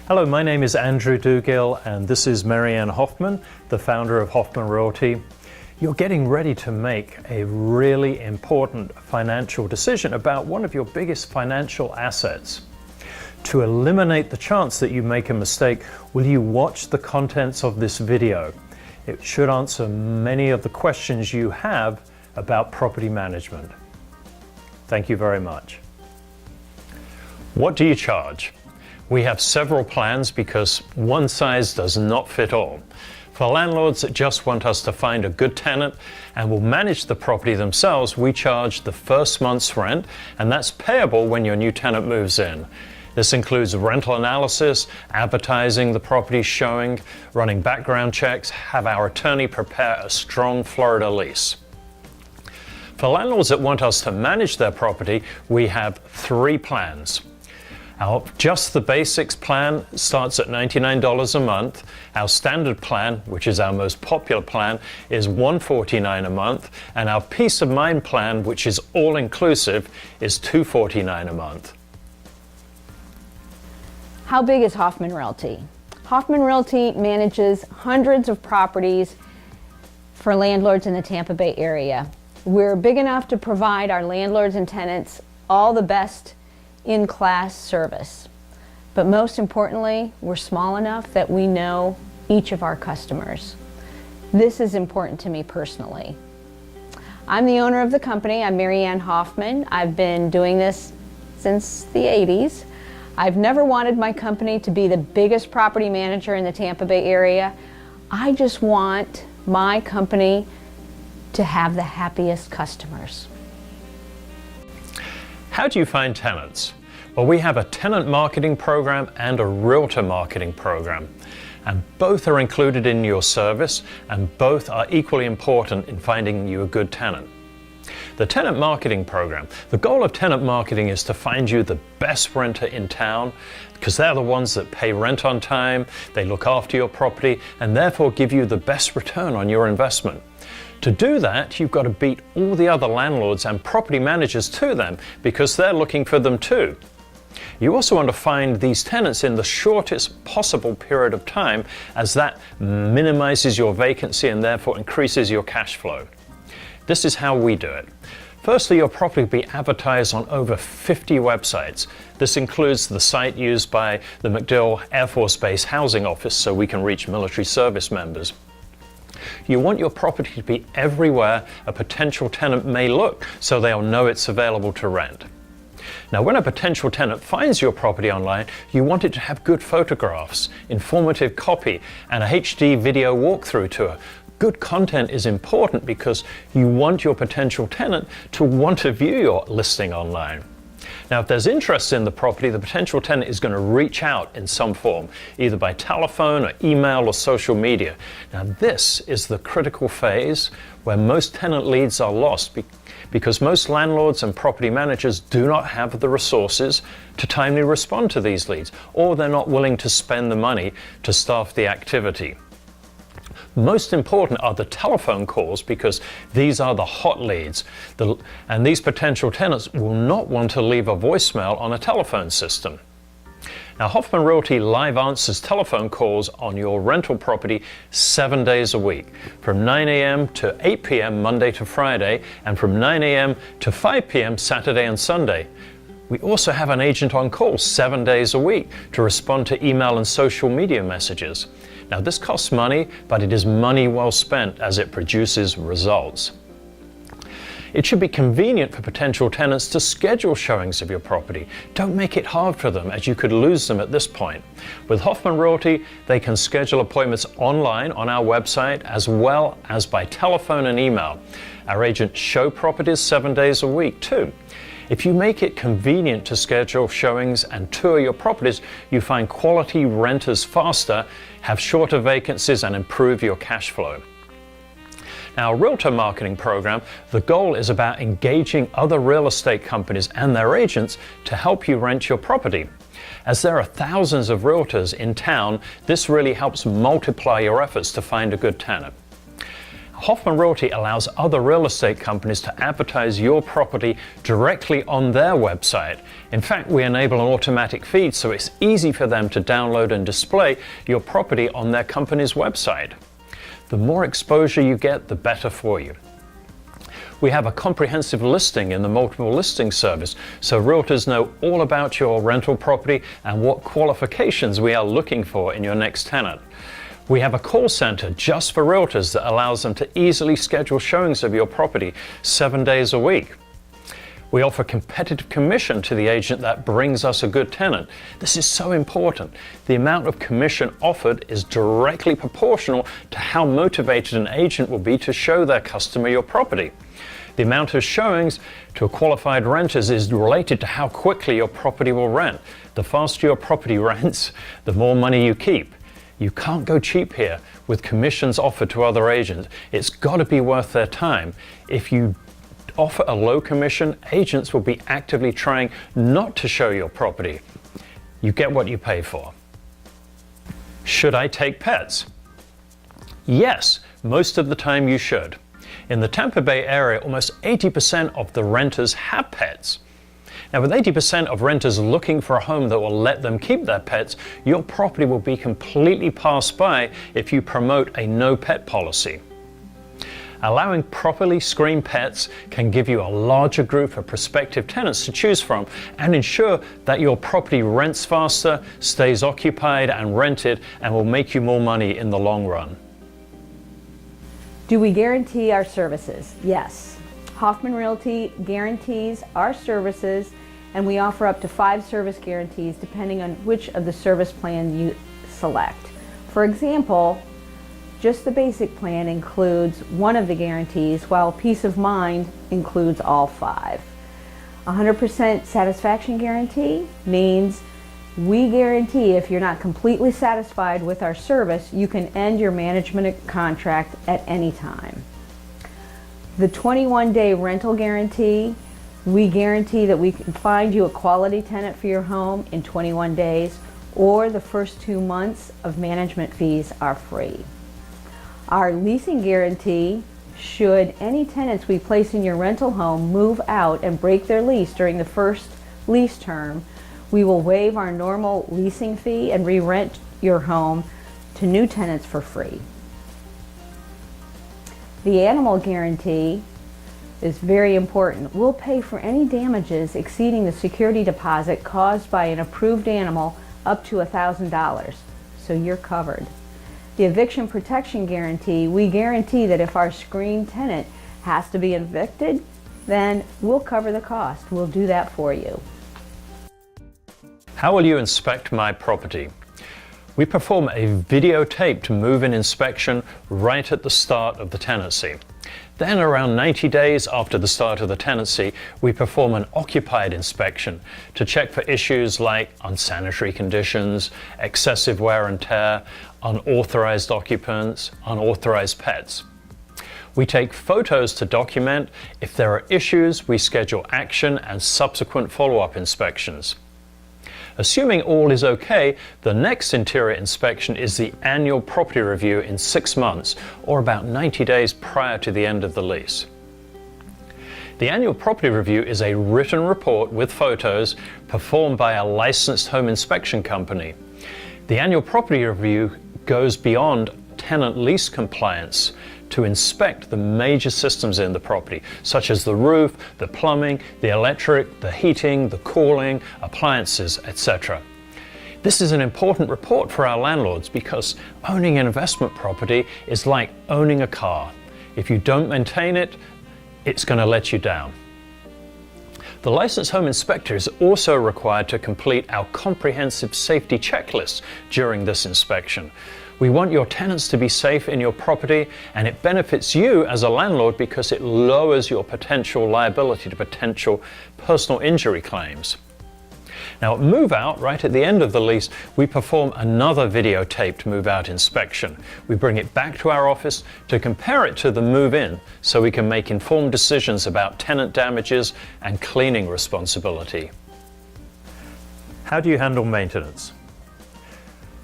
Hello, my name is Andrew Dougill and this is MaryAnn Hoffman, the founder of Hoffman Realty. You're getting ready to make a really important financial decision about one of your biggest financial assets. To eliminate the chance that you make a mistake, will you watch the contents of this video? It should answer many of the questions you have about property management. Thank you very much. What do you charge? We have several plans because one size does not fit all. For landlords that just want us to find a good tenant and will manage the property themselves, we charge the first month's rent, and that's payable when your new tenant moves in. This includes rental analysis, advertising the property, showing, running background checks, have our attorney prepare a strong Florida lease. For landlords that want us to manage their property, we have 3 plans. Our Just the Basics plan starts at $99 a month. Our standard plan, which is our most popular plan, is $149 a month. And our Peace of Mind plan, which is all-inclusive, is $249 a month. How big is Hoffman Realty? Hoffman Realty manages hundreds of properties for landlords in the Tampa Bay area. We're big enough to provide our landlords and tenants all the best in-class service. But most importantly, we're small enough that we know each of our customers. This is important to me personally. I'm the owner of the company. I'm MaryAnn Hoffman. I've been doing this since the 80s. I've never wanted my company to be the biggest property manager in the Tampa Bay area. I just want my company to have the happiest customers. How do you find tenants? Well, we have a tenant marketing program and a realtor marketing program, and both are included in your service, and both are equally important in finding you a good tenant. The tenant marketing program, the goal of tenant marketing is to find you the best renter in town, because they're the ones that pay rent on time, they look after your property, and therefore give you the best return on your investment. To do that, you've got to beat all the other landlords and property managers to them, because they're looking for them too. You also want to find these tenants in the shortest possible period of time, as that minimizes your vacancy and therefore increases your cash flow. This is how we do it. Firstly, your property will be advertised on over 50 websites. This includes the site used by the MacDill Air Force Base Housing Office, so we can reach military service members. You want your property to be everywhere a potential tenant may look, so they'll know it's available to rent. Now, when a potential tenant finds your property online, you want it to have good photographs, informative copy, and a HD video walkthrough tour. Good content is important because you want your potential tenant to want to view your listing online. Now, if there's interest in the property, the potential tenant is going to reach out in some form, either by telephone or email or social media. Now, this is the critical phase where most tenant leads are lost because most landlords and property managers do not have the resources to timely respond to these leads, or they're not willing to spend the money to staff the activity. Most important are the telephone calls, because these are the hot leads, and these potential tenants will not want to leave a voicemail on a telephone system. Now, Hoffman Realty live answers telephone calls on your rental property 7 days a week, from 9 a.m. to 8 p.m. Monday to Friday, and from 9 a.m. to 5 p.m. Saturday and Sunday. We also have an agent on call 7 days a week to respond to email and social media messages. Now, this costs money, but it is money well spent as it produces results. It should be convenient for potential tenants to schedule showings of your property. Don't make it hard for them, as you could lose them at this point. With Hoffman Realty, they can schedule appointments online on our website as well as by telephone and email. Our agents show properties 7 days a week too. If you make it convenient to schedule showings and tour your properties, you find quality renters faster, have shorter vacancies, and improve your cash flow. Now, our realtor marketing program, the goal is about engaging other real estate companies and their agents to help you rent your property. As there are thousands of realtors in town, this really helps multiply your efforts to find a good tenant. Hoffman Realty allows other real estate companies to advertise your property directly on their website. In fact, we enable an automatic feed so it's easy for them to download and display your property on their company's website. The more exposure you get, the better for you. We have a comprehensive listing in the multiple listing service, so realtors know all about your rental property and what qualifications we are looking for in your next tenant. We have a call center just for realtors that allows them to easily schedule showings of your property 7 days a week. We offer competitive commission to the agent that brings us a good tenant. This is so important. The amount of commission offered is directly proportional to how motivated an agent will be to show their customer your property. The amount of showings to a qualified renters is related to how quickly your property will rent. The faster your property rents, the more money you keep. You can't go cheap here with commissions offered to other agents. It's got to be worth their time. If you offer a low commission, agents will be actively trying not to show your property. You get what you pay for. Should I take pets? Yes, most of the time you should. In the Tampa Bay area, almost 80% of the renters have pets. Now, with 80% of renters looking for a home that will let them keep their pets, your property will be completely passed by if you promote a no pet policy. Allowing properly screened pets can give you a larger group of prospective tenants to choose from and ensure that your property rents faster, stays occupied and rented, and will make you more money in the long run. Do we guarantee our services? Yes. Hoffman Realty guarantees our services, and we offer up to 5 service guarantees depending on which of the service plan you select. For example, just the basic plan includes one of the guarantees, while peace of mind includes all 5. 100% satisfaction guarantee means we guarantee if you're not completely satisfied with our service, you can end your management contract at any time. The 21-day rental guarantee, we guarantee that we can find you a quality tenant for your home in 21 days, or the first 2 months of management fees are free. Our leasing guarantee, should any tenants we place in your rental home move out and break their lease during the first lease term, we will waive our normal leasing fee and re-rent your home to new tenants for free. The animal guarantee is very important. We'll pay for any damages exceeding the security deposit caused by an approved animal up to $1,000, so you're covered. The eviction protection guarantee, we guarantee that if our screened tenant has to be evicted, then we'll cover the cost. We'll do that for you. How will you inspect my property? We perform a videotaped move-in inspection right at the start of the tenancy. Then around 90 days after the start of the tenancy, we perform an occupied inspection to check for issues like unsanitary conditions, excessive wear and tear, unauthorized occupants, unauthorized pets. We take photos to document. If there are issues, we schedule action and subsequent follow-up inspections. Assuming all is okay, the next interior inspection is the annual property review in 6 months, or about 90 days prior to the end of the lease. The annual property review is a written report with photos performed by a licensed home inspection company. The annual property review goes beyond tenant lease compliance to inspect the major systems in the property, such as the roof, the plumbing, the electric, the heating, the cooling, appliances, etc. This is an important report for our landlords because owning an investment property is like owning a car. If you don't maintain it, it's going to let you down. The licensed home inspector is also required to complete our comprehensive safety checklist during this inspection. We want your tenants to be safe in your property, and it benefits you as a landlord because it lowers your potential liability to potential personal injury claims. Now at move out, right at the end of the lease, we perform another videotaped move out inspection. We bring it back to our office to compare it to the move in so we can make informed decisions about tenant damages and cleaning responsibility. How do you handle maintenance?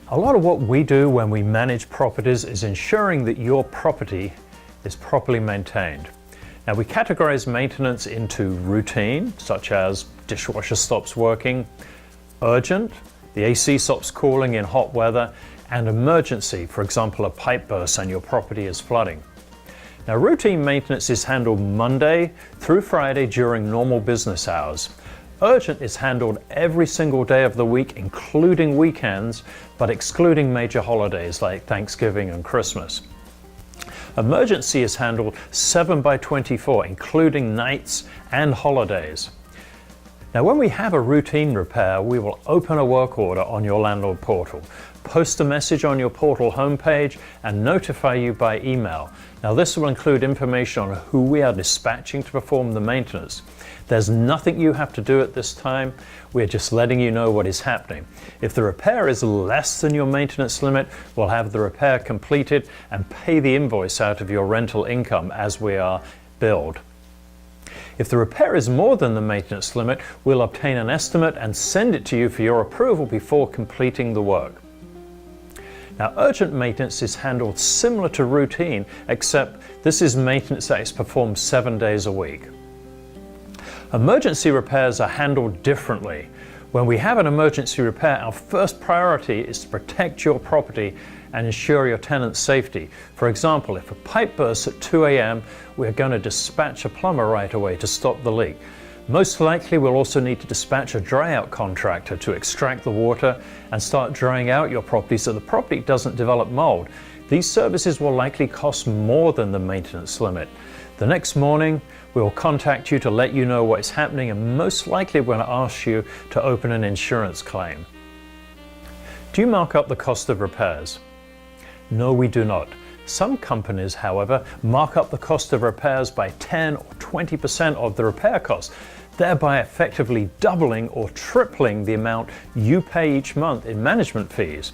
A lot of what we do when we manage properties is ensuring that your property is properly maintained. Now, we categorize maintenance into routine, such as dishwasher stops working, urgent, the AC stops cooling in hot weather, and emergency, for example, a pipe bursts and your property is flooding. Now, routine maintenance is handled Monday through Friday during normal business hours. Urgent is handled every single day of the week, including weekends, but excluding major holidays like Thanksgiving and Christmas. Emergency is handled 7/24, including nights and holidays. Now, when we have a routine repair, we will open a work order on your landlord portal, post a message on your portal homepage, and notify you by email. Now, this will include information on who we are dispatching to perform the maintenance. There's nothing you have to do at this time. We're just letting you know what is happening. If the repair is less than your maintenance limit, we'll have the repair completed and pay the invoice out of your rental income as we are billed. If the repair is more than the maintenance limit, we'll obtain an estimate and send it to you for your approval before completing the work. Now, urgent maintenance is handled similar to routine, except this is maintenance that is performed 7 days a week. Emergency repairs are handled differently. When we have an emergency repair, our first priority is to protect your property and ensure your tenant's safety. For example, if a pipe bursts at 2 a.m., we're going to dispatch a plumber right away to stop the leak. Most likely, we'll also need to dispatch a dry-out contractor to extract the water and start drying out your property so the property doesn't develop mold. These services will likely cost more than the maintenance limit. The next morning, we will contact you to let you know what is happening, and most likely we're going to ask you to open an insurance claim. Do you mark up the cost of repairs? No, we do not. Some companies, however, mark up the cost of repairs by 10 or 20% of the repair cost, thereby effectively doubling or tripling the amount you pay each month in management fees.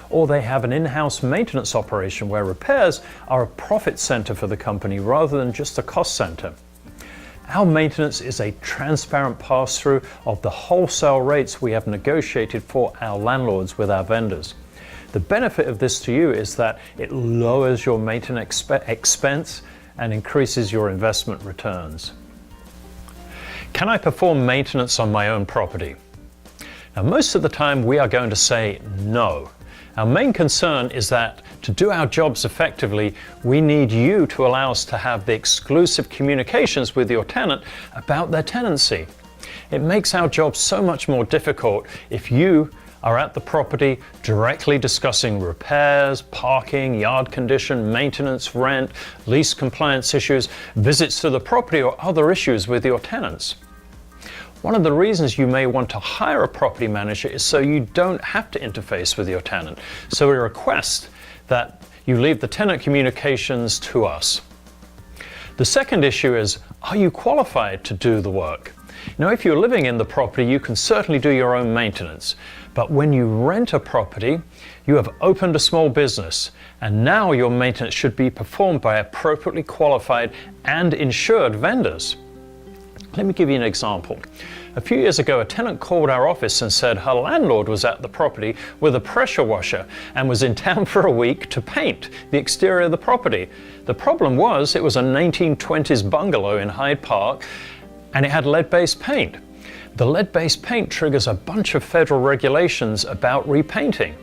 Or they have an in-house maintenance operation where repairs are a profit center for the company rather than just a cost center. Our maintenance is a transparent pass-through of the wholesale rates we have negotiated for our landlords with our vendors. The benefit of this to you is that it lowers your maintenance expense and increases your investment returns. Can I perform maintenance on my own property? Now, most of the time we are going to say no. Our main concern is that to do our jobs effectively, we need you to allow us to have the exclusive communications with your tenant about their tenancy. It makes our job so much more difficult if you are at the property directly discussing repairs, parking, yard condition, maintenance, rent, lease compliance issues, visits to the property, or other issues with your tenants. One of the reasons you may want to hire a property manager is so you don't have to interface with your tenant. So we request that you leave the tenant communications to us. The second issue is, are you qualified to do the work? Now, if you're living in the property, you can certainly do your own maintenance. But when you rent a property, you have opened a small business, and now your maintenance should be performed by appropriately qualified and insured vendors. Let me give you an example. A few years ago, a tenant called our office and said her landlord was at the property with a pressure washer and was in town for a week to paint the exterior of the property. The problem was it was a 1920s bungalow in Hyde Park, and it had lead-based paint. The lead-based paint triggers a bunch of federal regulations about repainting.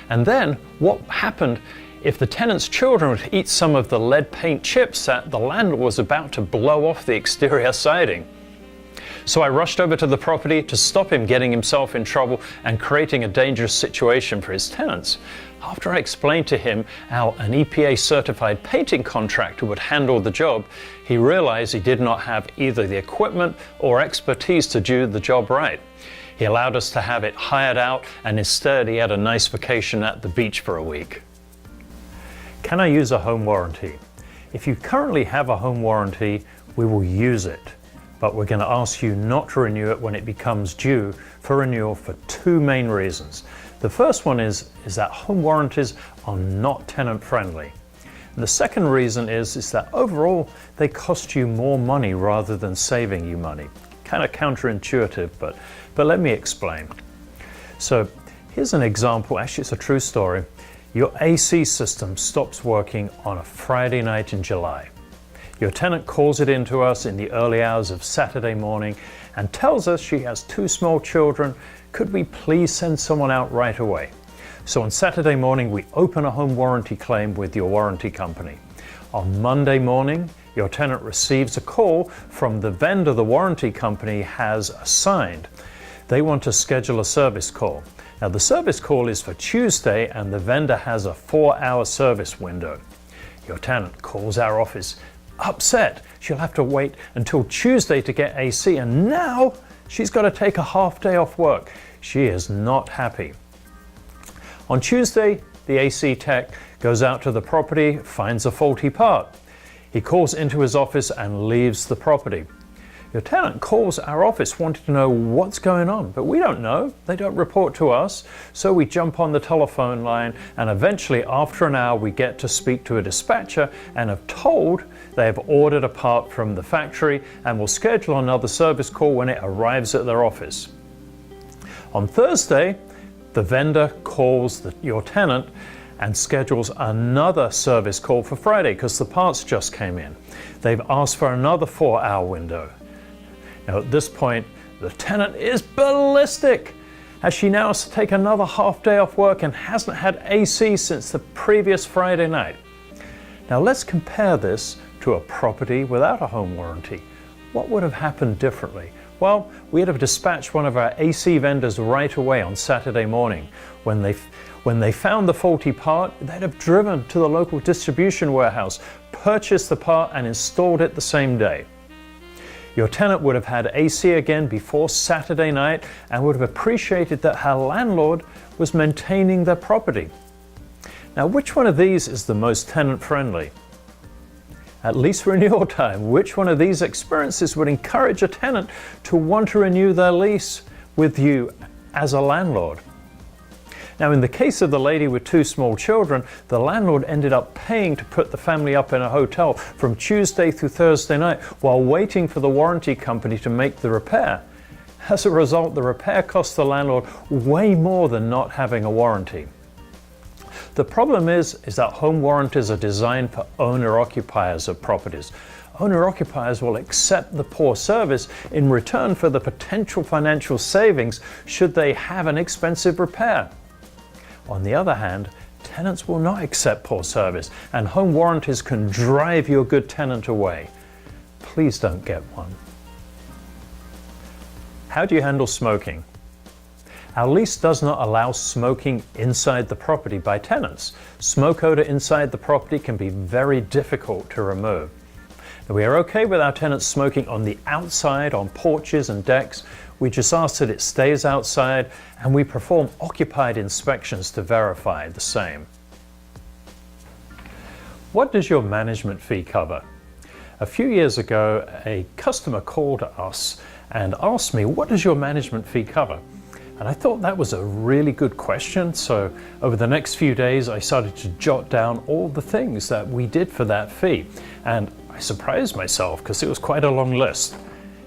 And then what happened if the tenant's children would eat some of the lead paint chips that the landlord was about to blow off the exterior siding? So I rushed over to the property to stop him getting himself in trouble and creating a dangerous situation for his tenants. After I explained to him how an EPA certified painting contractor would handle the job, he realized he did not have either the equipment or expertise to do the job right. He allowed us to have it hired out, and instead he had a nice vacation at the beach for a week. Can I use a home warranty? If you currently have a home warranty, we will use it, but we're going to ask you not to renew it when it becomes due for renewal for two main reasons. The first one is that home warranties are not tenant friendly. And the second reason is that overall they cost you more money rather than saving you money. Kind of counterintuitive, but let me explain. So here's an example, actually it's a true story. Your AC system stops working on a Friday night in July. Your tenant calls it in to us in the early hours of Saturday morning and tells us she has 2 small children. Could we please send someone out right away? So on Saturday morning, we open a home warranty claim with your warranty company. On Monday morning, your tenant receives a call from the vendor the warranty company has assigned. They want to schedule a service call. Now the service call is for Tuesday and the vendor has a 4-hour service window. Your tenant calls our office upset. She'll have to wait until Tuesday to get AC and now she's got to take a half day off work. She is not happy. On Tuesday, the AC tech goes out to the property, finds a faulty part. He calls into his office and leaves the property. Your tenant calls our office wanting to know what's going on, but we don't know. They don't report to us. So we jump on the telephone line and eventually after an hour we get to speak to a dispatcher and are told they have ordered a part from the factory and will schedule another service call when it arrives at their office. On Thursday, the vendor calls your tenant and schedules another service call for Friday because the parts just came in. They've asked for another 4-hour window. Now at this point, the tenant is ballistic as she now has to take another half day off work and hasn't had AC since the previous Friday night. Now let's compare this to a property without a home warranty. What would have happened differently? Well, we'd have dispatched one of our AC vendors right away on Saturday morning. When they found the faulty part, they'd have driven to the local distribution warehouse, purchased the part and installed it the same day. Your tenant would have had AC again before Saturday night and would have appreciated that her landlord was maintaining their property. Now, which one of these is the most tenant friendly? At least renewal time, which one of these experiences would encourage a tenant to want to renew their lease with you as a landlord? Now, in the case of the lady with 2 small children, the landlord ended up paying to put the family up in a hotel from Tuesday through Thursday night while waiting for the warranty company to make the repair. As a result, the repair cost the landlord way more than not having a warranty. The problem is that home warranties are designed for owner-occupiers of properties. Owner-occupiers will accept the poor service in return for the potential financial savings should they have an expensive repair. On the other hand, tenants will not accept poor service, and home warranties can drive your good tenant away. Please don't get one. How do you handle smoking? Our lease does not allow smoking inside the property by tenants. Smoke odor inside the property can be very difficult to remove. Now, we are okay with our tenants smoking on the outside, on porches and decks. We just ask that it stays outside and we perform occupied inspections to verify the same. What does your management fee cover? A few years ago, a customer called us and asked me, what does your management fee cover? And I thought that was a really good question. So over the next few days, I started to jot down all the things that we did for that fee. And I surprised myself because it was quite a long list.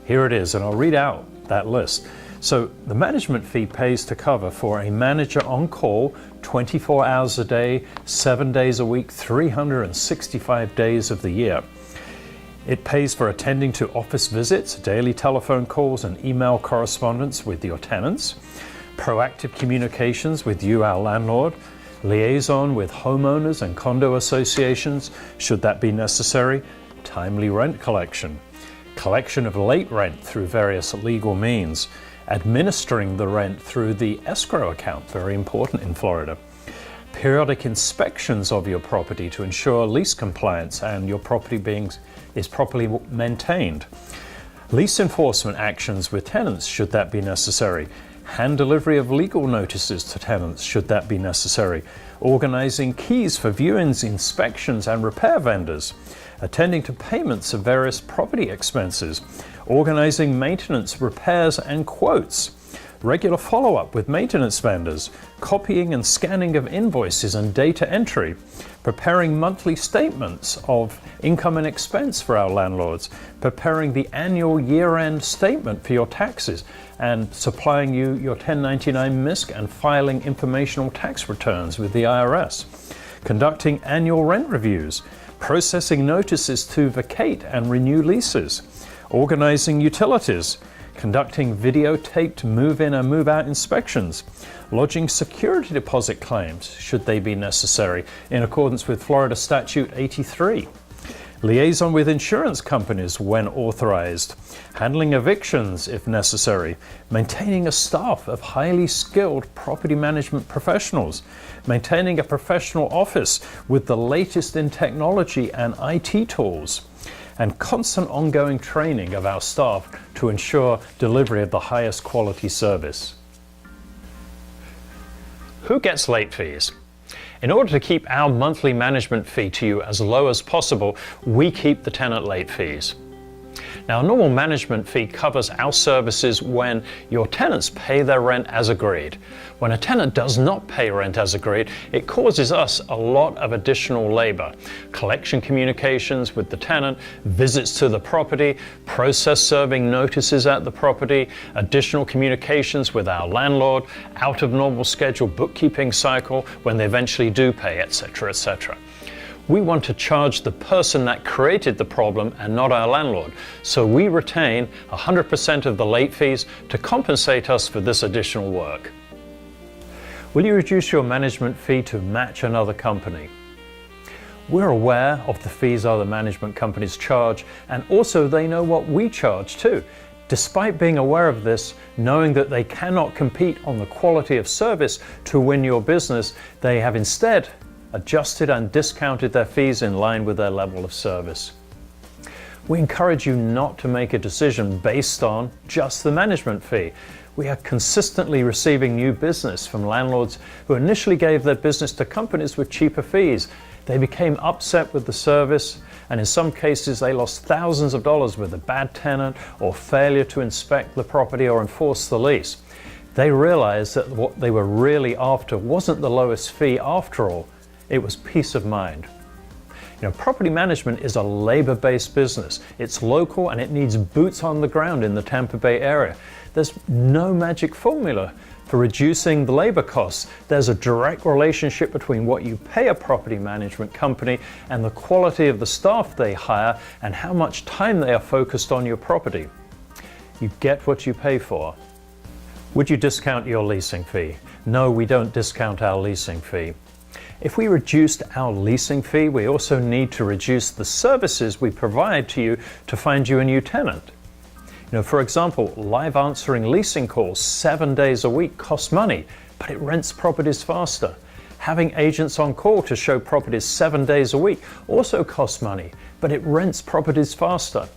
Here it is, and I'll read out that list. So the management fee pays to cover for a manager on call 24 hours a day, 7 days a week, 365 days of the year. It pays for attending to office visits, daily telephone calls and email correspondence with your tenants, proactive communications with you, our landlord, liaison with homeowners and condo associations, should that be necessary, timely rent collection, collection of late rent through various legal means, administering the rent through the escrow account, very important in Florida, periodic inspections of your property to ensure lease compliance and your property is properly maintained, lease enforcement actions with tenants should that be necessary, hand delivery of legal notices to tenants should that be necessary, organizing keys for viewings, inspections and repair vendors, attending to payments of various property expenses, organizing maintenance, repairs and quotes, regular follow-up with maintenance vendors, copying and scanning of invoices and data entry, preparing monthly statements of income and expense for our landlords, preparing the annual year-end statement for your taxes, and supplying you your 1099 MISC and filing informational tax returns with the IRS, conducting annual rent reviews, processing notices to vacate and renew leases, organizing utilities, conducting videotaped move-in and move-out inspections, lodging security deposit claims, should they be necessary, in accordance with Florida Statute 83, liaison with insurance companies when authorized, handling evictions if necessary, maintaining a staff of highly skilled property management professionals, maintaining a professional office with the latest in technology and IT tools, and constant ongoing training of our staff to ensure delivery of the highest quality service. Who gets late fees? In order to keep our monthly management fee to you as low as possible, we keep the tenant late fees. Now, a normal management fee covers our services when your tenants pay their rent as agreed. When a tenant does not pay rent as agreed, it causes us a lot of additional labor. Collection communications with the tenant, visits to the property, process serving notices at the property, additional communications with our landlord, out of normal schedule bookkeeping cycle when they eventually do pay, etc., etc. We want to charge the person that created the problem and not our landlord, so we retain 100% of the late fees to compensate us for this additional work. Will you reduce your management fee to match another company? We're aware of the fees other management companies charge, and also they know what we charge too. Despite being aware of this, knowing that they cannot compete on the quality of service to win your business, they have instead adjusted and discounted their fees in line with their level of service. We encourage you not to make a decision based on just the management fee. We are consistently receiving new business from landlords who initially gave their business to companies with cheaper fees. They became upset with the service, and in some cases they lost thousands of dollars with a bad tenant or failure to inspect the property or enforce the lease. They realized that what they were really after wasn't the lowest fee after all. It was peace of mind. Property management is a labor-based business. It's local and it needs boots on the ground in the Tampa Bay area. There's no magic formula for reducing the labor costs. There's a direct relationship between what you pay a property management company and the quality of the staff they hire and how much time they are focused on your property. You get what you pay for. Would you discount your leasing fee? No, we don't discount our leasing fee. If we reduced our leasing fee, we also need to reduce the services we provide to you to find you a new tenant. For example, live answering leasing calls 7 days a week costs money, but it rents properties faster. Having agents on call to show properties 7 days a week also costs money, but it rents properties faster.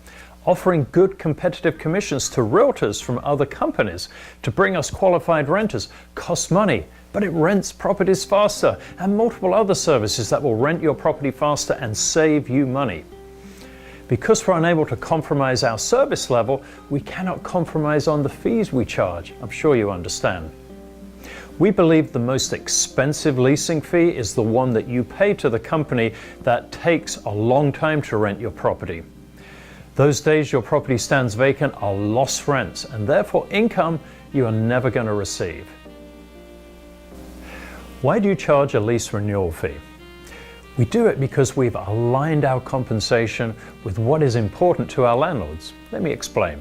Offering good competitive commissions to realtors from other companies to bring us qualified renters costs money, but it rents properties faster, and multiple other services that will rent your property faster and save you money. Because we're unable to compromise our service level, we cannot compromise on the fees we charge. I'm sure you understand. We believe the most expensive leasing fee is the one that you pay to the company that takes a long time to rent your property. Those days your property stands vacant are lost rents and therefore income you are never going to receive. Why do you charge a lease renewal fee? We do it because we've aligned our compensation with what is important to our landlords. Let me explain.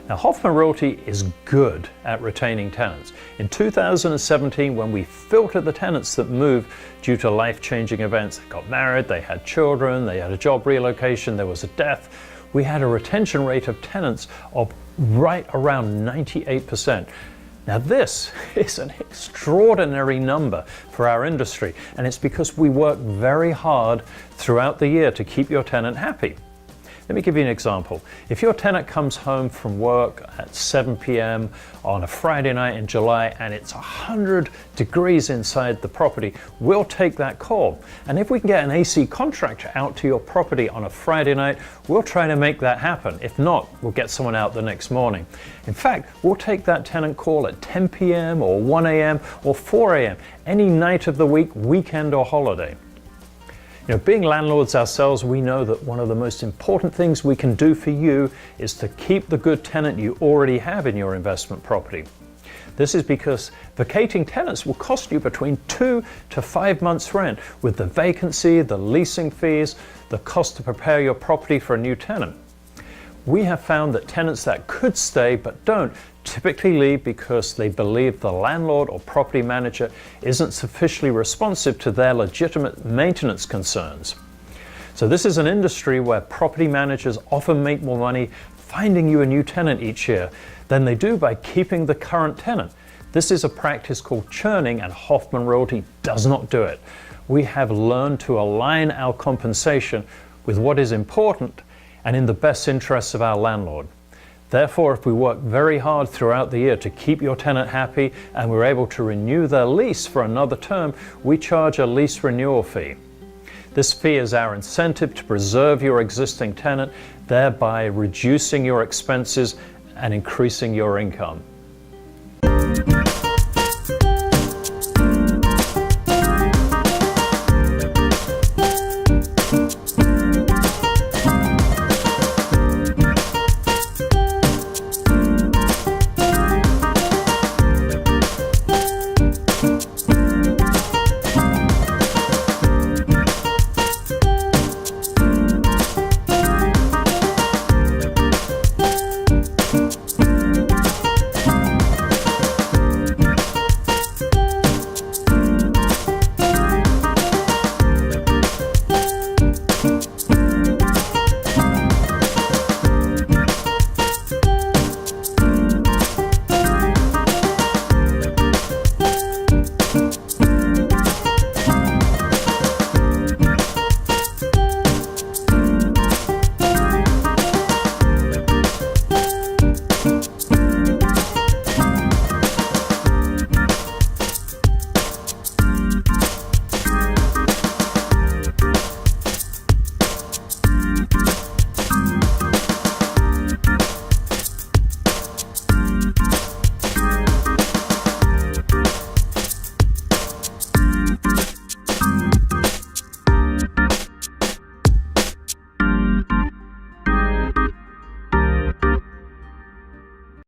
Now, Hoffman Realty is good at retaining tenants. In 2017, when we filtered the tenants that moved due to life-changing events, they got married, they had children, they had a job relocation, there was a death, we had a retention rate of tenants of right around 98%. Now this is an extraordinary number for our industry, and it's because we work very hard throughout the year to keep your tenant happy. Let me give you an example. If your tenant comes home from work at 7 p.m. on a Friday night in July and it's 100 degrees inside the property, we'll take that call. And if we can get an AC contractor out to your property on a Friday night, we'll try to make that happen. If not, we'll get someone out the next morning. In fact, we'll take that tenant call at 10 p.m. or 1 a.m. or 4 a.m. any night of the week, weekend or holiday. Being landlords ourselves, we know that one of the most important things we can do for you is to keep the good tenant you already have in your investment property. This is because vacating tenants will cost you between 2 to 5 months rent, with the vacancy, the leasing fees, the cost to prepare your property for a new tenant. We have found that tenants that could stay but don't typically leave because they believe the landlord or property manager isn't sufficiently responsive to their legitimate maintenance concerns. So this is an industry where property managers often make more money finding you a new tenant each year than they do by keeping the current tenant. This is a practice called churning, and Hoffman Realty does not do it. We have learned to align our compensation with what is important and in the best interests of our landlord. Therefore, if we work very hard throughout the year to keep your tenant happy and we're able to renew their lease for another term, we charge a lease renewal fee. This fee is our incentive to preserve your existing tenant, thereby reducing your expenses and increasing your income.